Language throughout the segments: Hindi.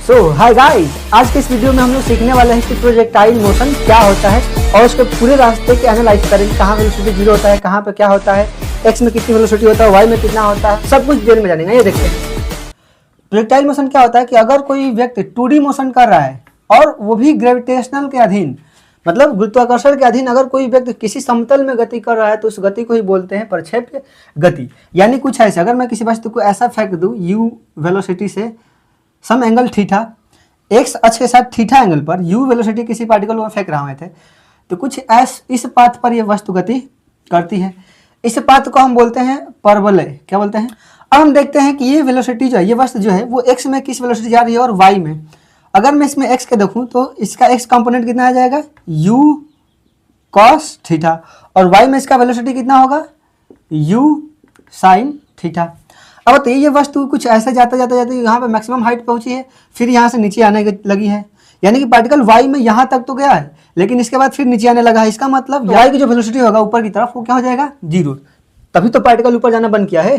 हाय गाइस, आज के इस वीडियो में हम लोग सीखने वाले हैं कि प्रोजेक्टाइल मोशन क्या होता है और उसके पूरे रास्ते के एनालाइज करेंगे। कहाँ वेलोसिटी जीरो होता है, कहाँ पे क्या होता है, एक्स में कितनी वेलोसिटी होता है, वाई में कितना होता है, सब कुछ डिटेल में जानेंगे। ये देखते हैं प्रोजेक्टाइल मोशन क्या होता है कि अगर कोई व्यक्ति 2D मोशन कर रहा है और वो भी ग्रेविटेशनल के अधीन, मतलब गुरुत्वाकर्षण के अधीन अगर कोई व्यक्ति किसी समतल में गति कर रहा है तो उस गति को ही बोलते हैं प्रक्षेप्य गति। यानी कुछ ऐसे, अगर मैं किसी वस्तु को ऐसा फेंक दूं u वेलोसिटी से सम एंगल थीटा, एक्स अक्ष के साथ थीटा एंगल पर u वेलोसिटी किसी पार्टिकल को फेंक रहा थे, तो कुछ इस पाथ पर यह वस्तु गति करती है। इस पाथ को हम बोलते हैं परवलय। क्या बोलते हैं? अब हम देखते हैं कि ये वेलोसिटी जो है, ये वस्तु जो है वो x में किस वेलोसिटी जा रही है और y में। अगर मैं इसमें x के देखूं तो इसका x कंपोनेंट कितना आ जाएगा, u cos थीटा, और y में इसका वेलोसिटी कितना होगा, u sin थीटा। अब बताइए ये वस्तु कुछ ऐसे जाते जाते जाते यहाँ पे मैक्सिमम हाइट पहुंची है, फिर यहाँ से नीचे आने लगी है, यानी कि पार्टिकल y में यहाँ तक तो गया है लेकिन इसके बाद फिर नीचे आने लगा है। इसका मतलब y की जो वेलोसिटी होगा ऊपर की तरफ वो क्या हो जाएगा, जीरो। तभी तो पार्टिकल ऊपर जाना बंद किया है।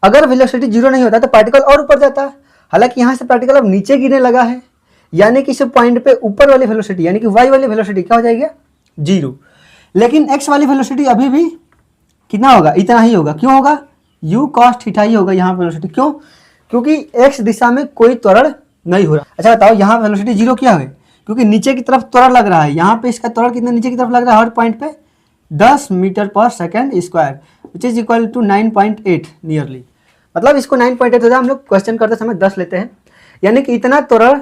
अगर वेलोसिटी जीरो नहीं होता तो पार्टिकल और ऊपर जाता। हालांकि यहाँ से पार्टिकल अब नीचे गिरने लगा है, यानी कि इस पॉइंट पे ऊपर वाली वेलोसिटी यानी कि y वाली वेलोसिटी क्या हो जाएगी, जीरो। लेकिन x वाली वेलोसिटी अभी भी कितना होगा, इतना ही होगा। क्यों होगा, u cos थीटा ही होगा यहाँ वेलोसिटी। क्यों? क्योंकि x दिशा में कोई त्वरण नहीं हो रहा। अच्छा बताओ, यहाँ वेलोसिटी जीरो क्या है, क्योंकि नीचे की तरफ त्वरण लग रहा है। यहाँ पे इसका त्वरण कितना नीचे की तरफ लग रहा है, हर पॉइंट पे 10 metre per second square, which is equal to 9.8 nearly. मतलब इसको 9.8 होता है, हम लोग क्वेश्चन करते समय 10 लेते हैं, यानी कि इतना त्वरण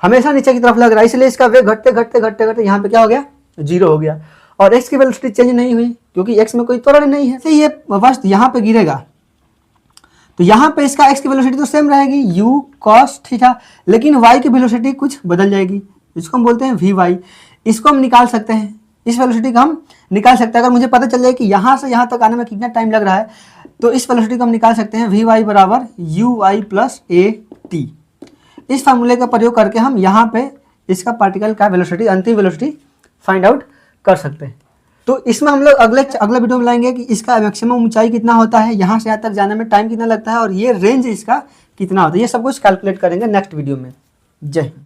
हमेशा नीचे की तरफ लग रहा है, इसलिए इसका वेग घटते घटते घटते घटते यहाँ पे क्या हो गया, जीरो हो गया। और x की वेलोसिटी चेंज नहीं हुई क्योंकि x में कोई त्वरण नहीं है। ये वस्तु यहाँ पे गिरेगा तो यहाँ पे इसका x की वेलोसिटी तो सेम रहेगी, u cos थीटा, लेकिन y की वेलोसिटी कुछ बदल जाएगी, इसको हम बोलते हैं vy। इसको हम निकाल सकते हैं, इस वेलोसिटी को हम निकाल सकते हैं। अगर मुझे पता चल जाए कि यहाँ से यहाँ तक आने में कितना टाइम लग रहा है तो इस वेलोसिटी को हम निकाल सकते हैं, vy बराबर uy प्लस at। इस फार्मूले का प्रयोग करके हम यहाँ पे इसका पार्टिकल का वेलोसिटी, अंतिम वेलोसिटी फाइंड आउट कर सकते हैं। तो इसमें हम लोग अगले वीडियो में लाएंगे कि इसका मैक्सिमम ऊंचाई कितना होता है, यहाँ से यहाँ तक जाने में टाइम कितना लगता है और ये रेंज इसका कितना होता है। ये सब कुछ कैलकुलेट करेंगे नेक्स्ट वीडियो में। जय हिंद।